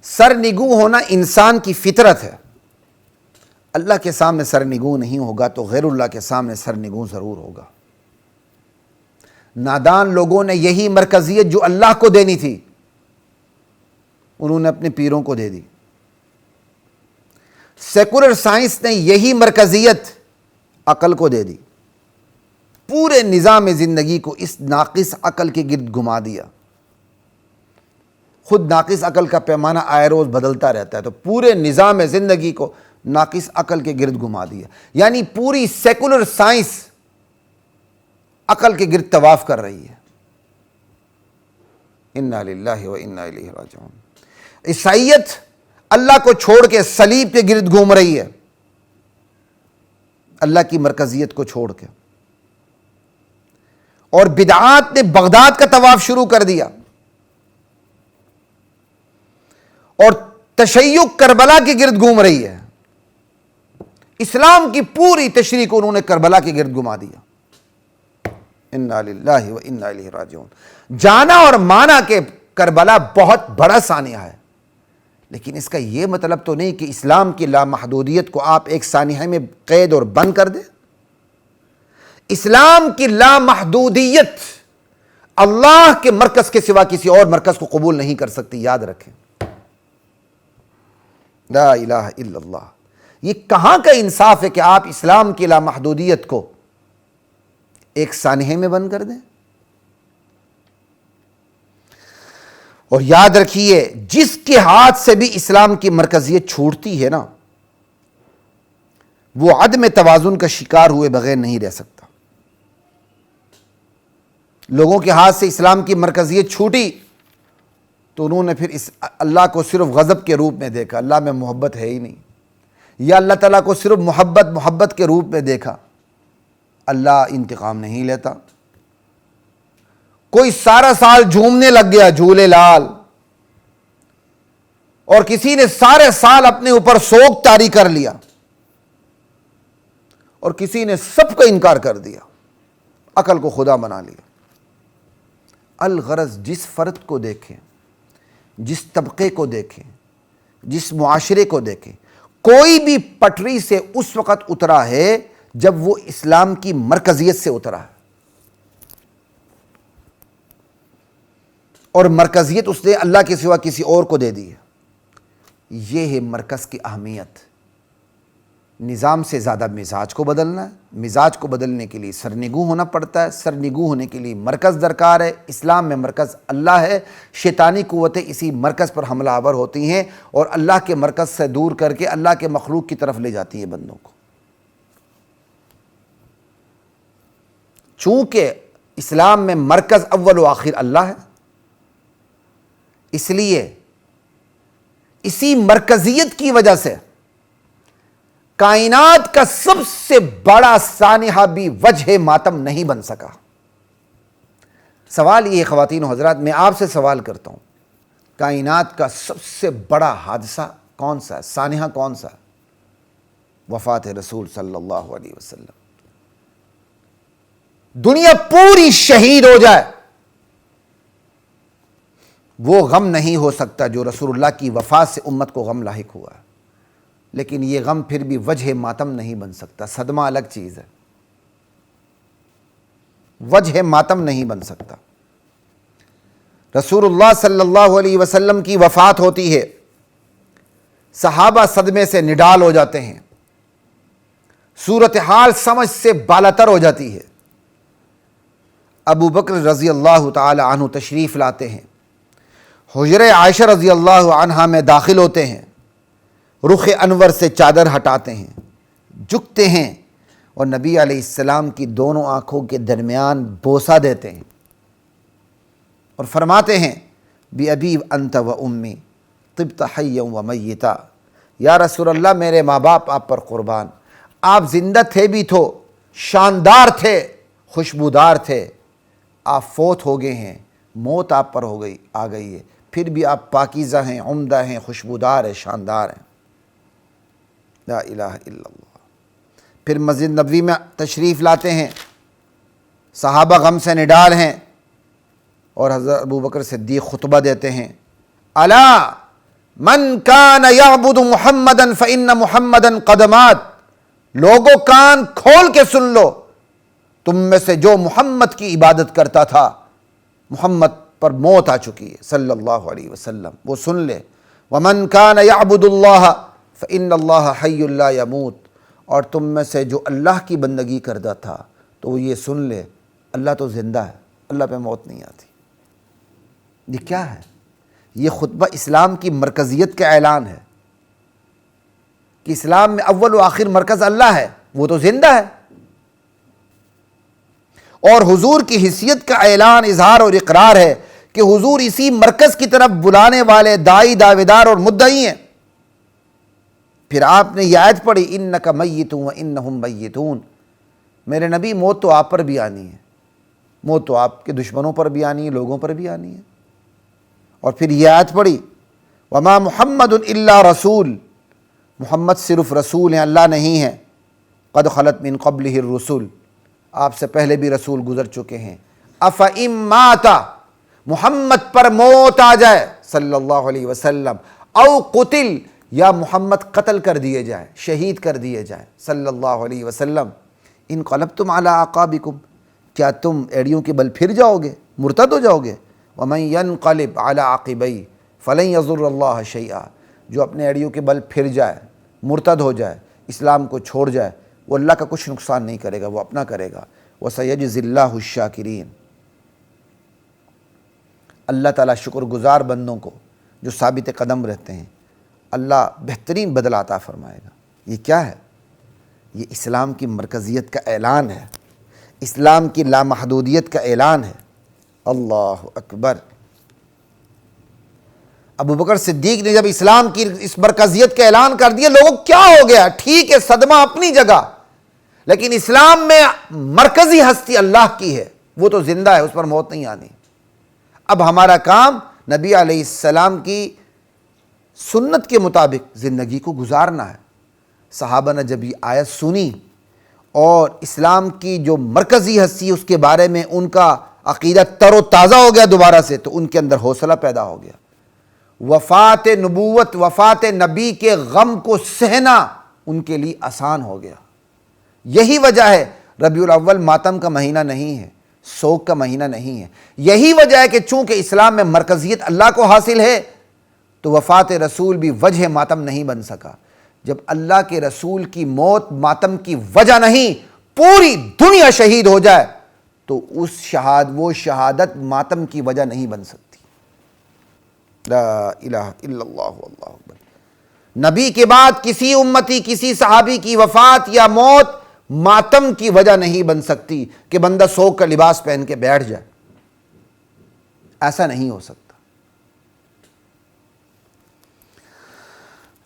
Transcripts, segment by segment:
سرنگوں ہونا انسان کی فطرت ہے. اللہ کے سامنے سرنگوں نہیں ہوگا تو غیر اللہ کے سامنے سرنگوں ضرور ہوگا. نادان لوگوں نے یہی مرکزیت جو اللہ کو دینی تھی انہوں نے اپنے پیروں کو دے دی. سیکولر سائنس نے یہی مرکزیت عقل کو دے دی. پورے نظام زندگی کو اس ناقص عقل کے گرد گھما دیا. خود ناقص عقل کا پیمانہ آئے روز بدلتا رہتا ہے تو پورے نظام زندگی کو ناقص عقل کے گرد گھما دیا. یعنی پوری سیکولر سائنس عقل کے گرد طواف کر رہی ہے. انا للہ و انا الیہ راجعون. عیسائیت اللہ کو چھوڑ کے صلیب کے گرد گھوم رہی ہے، اللہ کی مرکزیت کو چھوڑ کے. اور بدعات نے بغداد کا طواف شروع کر دیا اور تشیع کربلا کے گرد گھوم رہی ہے. اسلام کی پوری تشریح کو انہوں نے کربلا کے گرد گھما دیا. انا للہ و انا الیہ راجعون. جانا اور مانا کہ کربلا بہت بڑا سانحہ ہے، لیکن اس کا یہ مطلب تو نہیں کہ اسلام کی لامحدودیت کو آپ ایک سانحے میں قید اور بند کر دیں. اسلام کی لامحدودیت اللہ کے مرکز کے سوا کسی اور مرکز کو قبول نہیں کر سکتی، یاد رکھیں. لا الہ الا اللہ. یہ کہاں کا انصاف ہے کہ آپ اسلام کی لامحدودیت کو ایک سانحے میں بند کر دیں؟ اور یاد رکھیے جس کے ہاتھ سے بھی اسلام کی مرکزیت چھوٹتی ہے نا وہ عدم توازن کا شکار ہوئے بغیر نہیں رہ سکتا. لوگوں کے ہاتھ سے اسلام کی مرکزیت چھوٹی تو انہوں نے پھر اس اللہ کو صرف غضب کے روپ میں دیکھا، اللہ میں محبت ہے ہی نہیں. یا اللہ تعالیٰ کو صرف محبت کے روپ میں دیکھا، اللہ انتقام نہیں لیتا. کوئی سارا سال جھومنے لگ گیا جھولے لال، اور کسی نے سارے سال اپنے اوپر سوگ طاری کر لیا، اور کسی نے سب کا انکار کر دیا، عقل کو خدا بنا لیا. الغرض جس فرد کو دیکھیں، جس طبقے کو دیکھیں، جس معاشرے کو دیکھیں، کوئی بھی پٹری سے اس وقت اترا ہے جب وہ اسلام کی مرکزیت سے اترا ہے. اور مرکزیت اس نے اللہ کے سوا کسی اور کو دے دی ہے. یہ ہے مرکز کی اہمیت. نظام سے زیادہ مزاج کو بدلنا ہے. مزاج کو بدلنے کے لیے سرنگوں ہونا پڑتا ہے. سرنگوں ہونے کے لیے مرکز درکار ہے. اسلام میں مرکز اللہ ہے. شیطانی قوتیں اسی مرکز پر حملہ آور ہوتی ہیں اور اللہ کے مرکز سے دور کر کے اللہ کے مخلوق کی طرف لے جاتی ہیں بندوں کو. چونکہ اسلام میں مرکز اول و آخر اللہ ہے، اس لیے اسی مرکزیت کی وجہ سے کائنات کا سب سے بڑا سانحہ بھی وجہ ماتم نہیں بن سکا. سوال یہ خواتین و حضرات، میں آپ سے سوال کرتا ہوں، کائنات کا سب سے بڑا حادثہ کون سا ہے؟ سانحہ کون سا ہے؟ وفات رسول صلی اللہ علیہ وسلم. دنیا پوری شہید ہو جائے وہ غم نہیں ہو سکتا جو رسول اللہ کی وفات سے امت کو غم لاحق ہوا ہے. لیکن یہ غم پھر بھی وجہ ماتم نہیں بن سکتا. صدمہ الگ چیز ہے، وجہ ماتم نہیں بن سکتا. رسول اللہ صلی اللہ علیہ وسلم کی وفات ہوتی ہے، صحابہ صدمے سے نڈال ہو جاتے ہیں، صورتحال سمجھ سے بالاتر ہو جاتی ہے. ابو بکر رضی اللہ تعالی عنہ تشریف لاتے ہیں، حجرہ عائشہ رضی اللہ عنہا میں داخل ہوتے ہیں، رخ انور سے چادر ہٹاتے ہیں، جھکتے ہیں اور نبی علیہ السلام کی دونوں آنکھوں کے درمیان بوسہ دیتے ہیں اور فرماتے ہیں بِأَبِي أَنْتَ وَأُمِّي طِبْتَ حَيًّا وَمَيِّتًا. یا رسول اللہ میرے ماں باپ آپ پر قربان، آپ زندہ تھے بھی تو شاندار تھے، خوشبودار تھے. آپ فوت ہو گئے ہیں، موت آپ پر آ گئی ہے، پھر بھی آپ پاکیزہ ہیں، عمدہ ہیں، خوشبودار ہیں، شاندار ہیں. لا الہ الا اللہ. پھر مسجد نبوی میں تشریف لاتے ہیں، صحابہ غم سے نڈال ہیں اور حضرت ابو بکر صدیق خطبہ دیتے ہیں. الا من کان یعبد محمدا فإن محمدا قد مات، لوگوں کان کھول کے سن لو، تم میں سے جو محمد کی عبادت کرتا تھا محمد پر موت آ چکی ہے صلی اللہ علیہ وسلم، وہ سن لے۔ ومن کان یعبد اللہ فإن اللہ حی لا یموت، اور تم میں سے جو اللہ کی بندگی کرتا تھا تو وہ یہ سن لے، اللہ تو زندہ ہے، اللہ پہ موت نہیں آتی۔ یہ کیا ہے؟ یہ خطبہ اسلام کی مرکزیت کا اعلان ہے کہ اسلام میں اول و آخر مرکز اللہ ہے، وہ تو زندہ ہے، اور حضور کی حیثیت کا اعلان، اظہار اور اقرار ہے کہ حضور اسی مرکز کی طرف بلانے والے داعی، دعویدار اور مدعی ہیں۔ پھر آپ نے یہ آیت پڑھی، انک میت وانہم میتون، میرے نبی موت تو آپ پر بھی آنی ہے، موت تو آپ کے دشمنوں پر بھی آنی ہے، لوگوں پر بھی آنی ہے۔ اور پھر یہ آیت پڑھی، وما محمد الا رسول، محمد صرف رسول ہیں، اللہ نہیں ہیں، قد خلت من قبلہ الرسل، آپ سے پہلے بھی رسول گزر چکے ہیں، افئن مات، محمد پر موت آ جائے صلی اللہ علیہ وسلم، او قتل، یا محمد قتل کر دیے جائیں، شہید کر دیے جائیں صلی اللہ علیہ وسلم، انقلبتم علی اعقابکم، کیا تم ایڑیوں کے بل پھر جاؤ گے، مرتد ہو جاؤ گے؟ ومن ینقلب علی عقبیہ فلن یضر اللہ شیئا، جو اپنے ایڑیوں کے بل پھر جائے، مرتد ہو جائے، اسلام کو چھوڑ جائے، وہ اللہ کا کچھ نقصان نہیں کرے گا، وہ اپنا کرے گا۔ وَسَيَجْزِي اللَّهُ الشَّاكِرِينَ، اللہ تعالیٰ شکر گزار بندوں کو جو ثابت قدم رہتے ہیں اللہ بہترین بدلہ عطا فرمائے گا۔ یہ کیا ہے؟ یہ اسلام کی مرکزیت کا اعلان ہے، اسلام کی لامحدودیت کا اعلان ہے۔ اللہ اکبر۔ ابو بکر صدیق نے جب اسلام کی اس مرکزیت کا اعلان کر دیا، لوگوں کیا ہو گیا؟ ٹھیک ہے، صدمہ اپنی جگہ، لیکن اسلام میں مرکزی ہستی اللہ کی ہے، وہ تو زندہ ہے، اس پر موت نہیں آنی۔ اب ہمارا کام نبی علیہ السلام کی سنت کے مطابق زندگی کو گزارنا ہے۔ صحابہ نے جب یہ آیت سنی اور اسلام کی جو مرکزی ہستی اس کے بارے میں ان کا عقیدہ تر و تازہ ہو گیا دوبارہ سے، تو ان کے اندر حوصلہ پیدا ہو گیا۔ وفات نبوت، وفات نبی کے غم کو سہنا ان کے لیے آسان ہو گیا۔ یہی وجہ ہے ربیع الاول ماتم کا مہینہ نہیں ہے، سوگ کا مہینہ نہیں ہے۔ یہی وجہ ہے کہ چونکہ اسلام میں مرکزیت اللہ کو حاصل ہے تو وفات رسول بھی وجہ ماتم نہیں بن سکا۔ جب اللہ کے رسول کی موت ماتم کی وجہ نہیں، پوری دنیا شہید ہو جائے تو وہ شہادت ماتم کی وجہ نہیں بن سکتی۔ لا الہ الا اللہ واللہ اکبر۔ نبی کے بعد کسی امتی، کسی صحابی کی وفات یا موت ماتم کی وجہ نہیں بن سکتی کہ بندہ سوگ کا لباس پہن کے بیٹھ جائے، ایسا نہیں ہو سکتا۔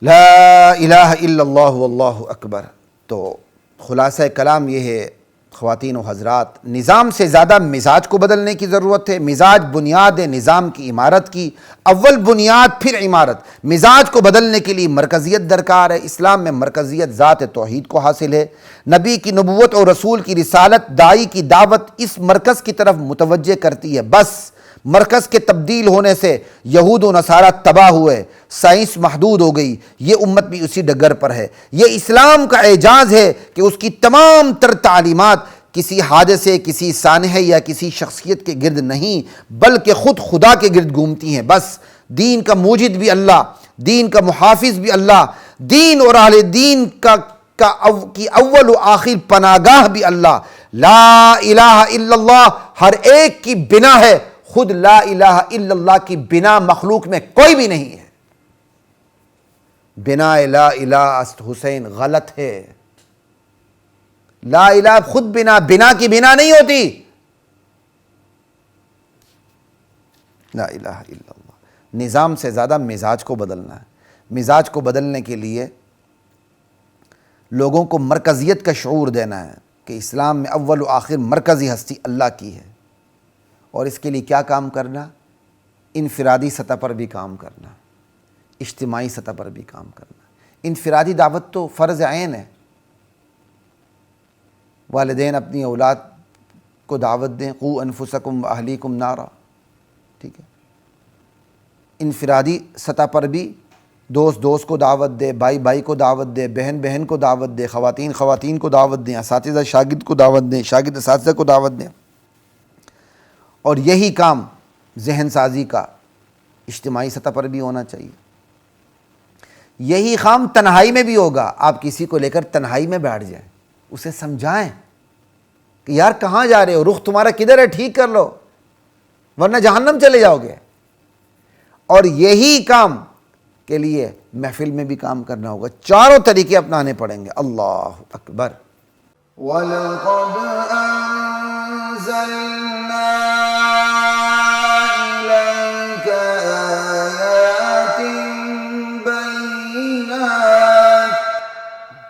لا الہ الا اللہ واللہ اکبر۔ تو خلاصہ کلام یہ ہے خواتین و حضرات، نظام سے زیادہ مزاج کو بدلنے کی ضرورت ہے۔ مزاج بنیاد ہے نظام کی عمارت کی، اول بنیاد پھر عمارت۔ مزاج کو بدلنے کے لیے مرکزیت درکار ہے۔ اسلام میں مرکزیت ذات توحید کو حاصل ہے۔ نبی کی نبوت اور رسول کی رسالت، داعی کی دعوت اس مرکز کی طرف متوجہ کرتی ہے۔ بس مرکز کے تبدیل ہونے سے یہود و نصارہ تباہ ہوئے، سائنس محدود ہو گئی، یہ امت بھی اسی ڈگر پر ہے۔ یہ اسلام کا اعجاز ہے کہ اس کی تمام تر تعلیمات کسی حادثے، کسی سانحہ یا کسی شخصیت کے گرد نہیں بلکہ خود خدا کے گرد گھومتی ہیں۔ بس دین کا موجد بھی اللہ، دین کا محافظ بھی اللہ، دین اور اہل دین کی اول و آخر پناہگاہ بھی اللہ۔ لا الہ الا اللہ ہر ایک کی بنا ہے، خود لا الہ الا اللہ کی بنا مخلوق میں کوئی بھی نہیں ہے۔ بنا لا الہ است حسین غلط ہے۔ لا الہ خود بنا کی بنا نہیں ہوتی۔ لا الہ الا اللہ۔ نظام سے زیادہ مزاج کو بدلنا ہے۔ مزاج کو بدلنے کے لیے لوگوں کو مرکزیت کا شعور دینا ہے کہ اسلام میں اول و آخر مرکزی ہستی اللہ کی ہے، اور اس کے لیے کیا کام کرنا؟ انفرادی سطح پر بھی کام کرنا، اجتماعی سطح پر بھی کام کرنا۔ انفرادی دعوت تو فرض عین ہے، والدین اپنی اولاد کو دعوت دیں، قوا انفسکم واہلیکم نارا، ٹھیک ہے۔ انفرادی سطح پر بھی دوست دوست کو دعوت دے، بھائی بھائی کو دعوت دے، بہن بہن کو دعوت دے، خواتین خواتین کو دعوت دیں، اساتذہ شاگرد کو دعوت دیں، شاگرد اساتذہ کو دعوت دیں۔ اور یہی کام ذہن سازی کا اجتماعی سطح پر بھی ہونا چاہیے۔ یہی کام تنہائی میں بھی ہوگا۔ آپ کسی کو لے کر تنہائی میں بیٹھ جائیں، اسے سمجھائیں کہ یار کہاں جا رہے ہو، رخ تمہارا کدھر ہے، ٹھیک کر لو ورنہ جہنم چلے جاؤ گے۔ اور یہی کام کے لیے محفل میں بھی کام کرنا ہوگا، چاروں طریقے اپنانے پڑیں گے۔ اللہ اکبر۔ وَلَقَدْ أَنزَلْنَا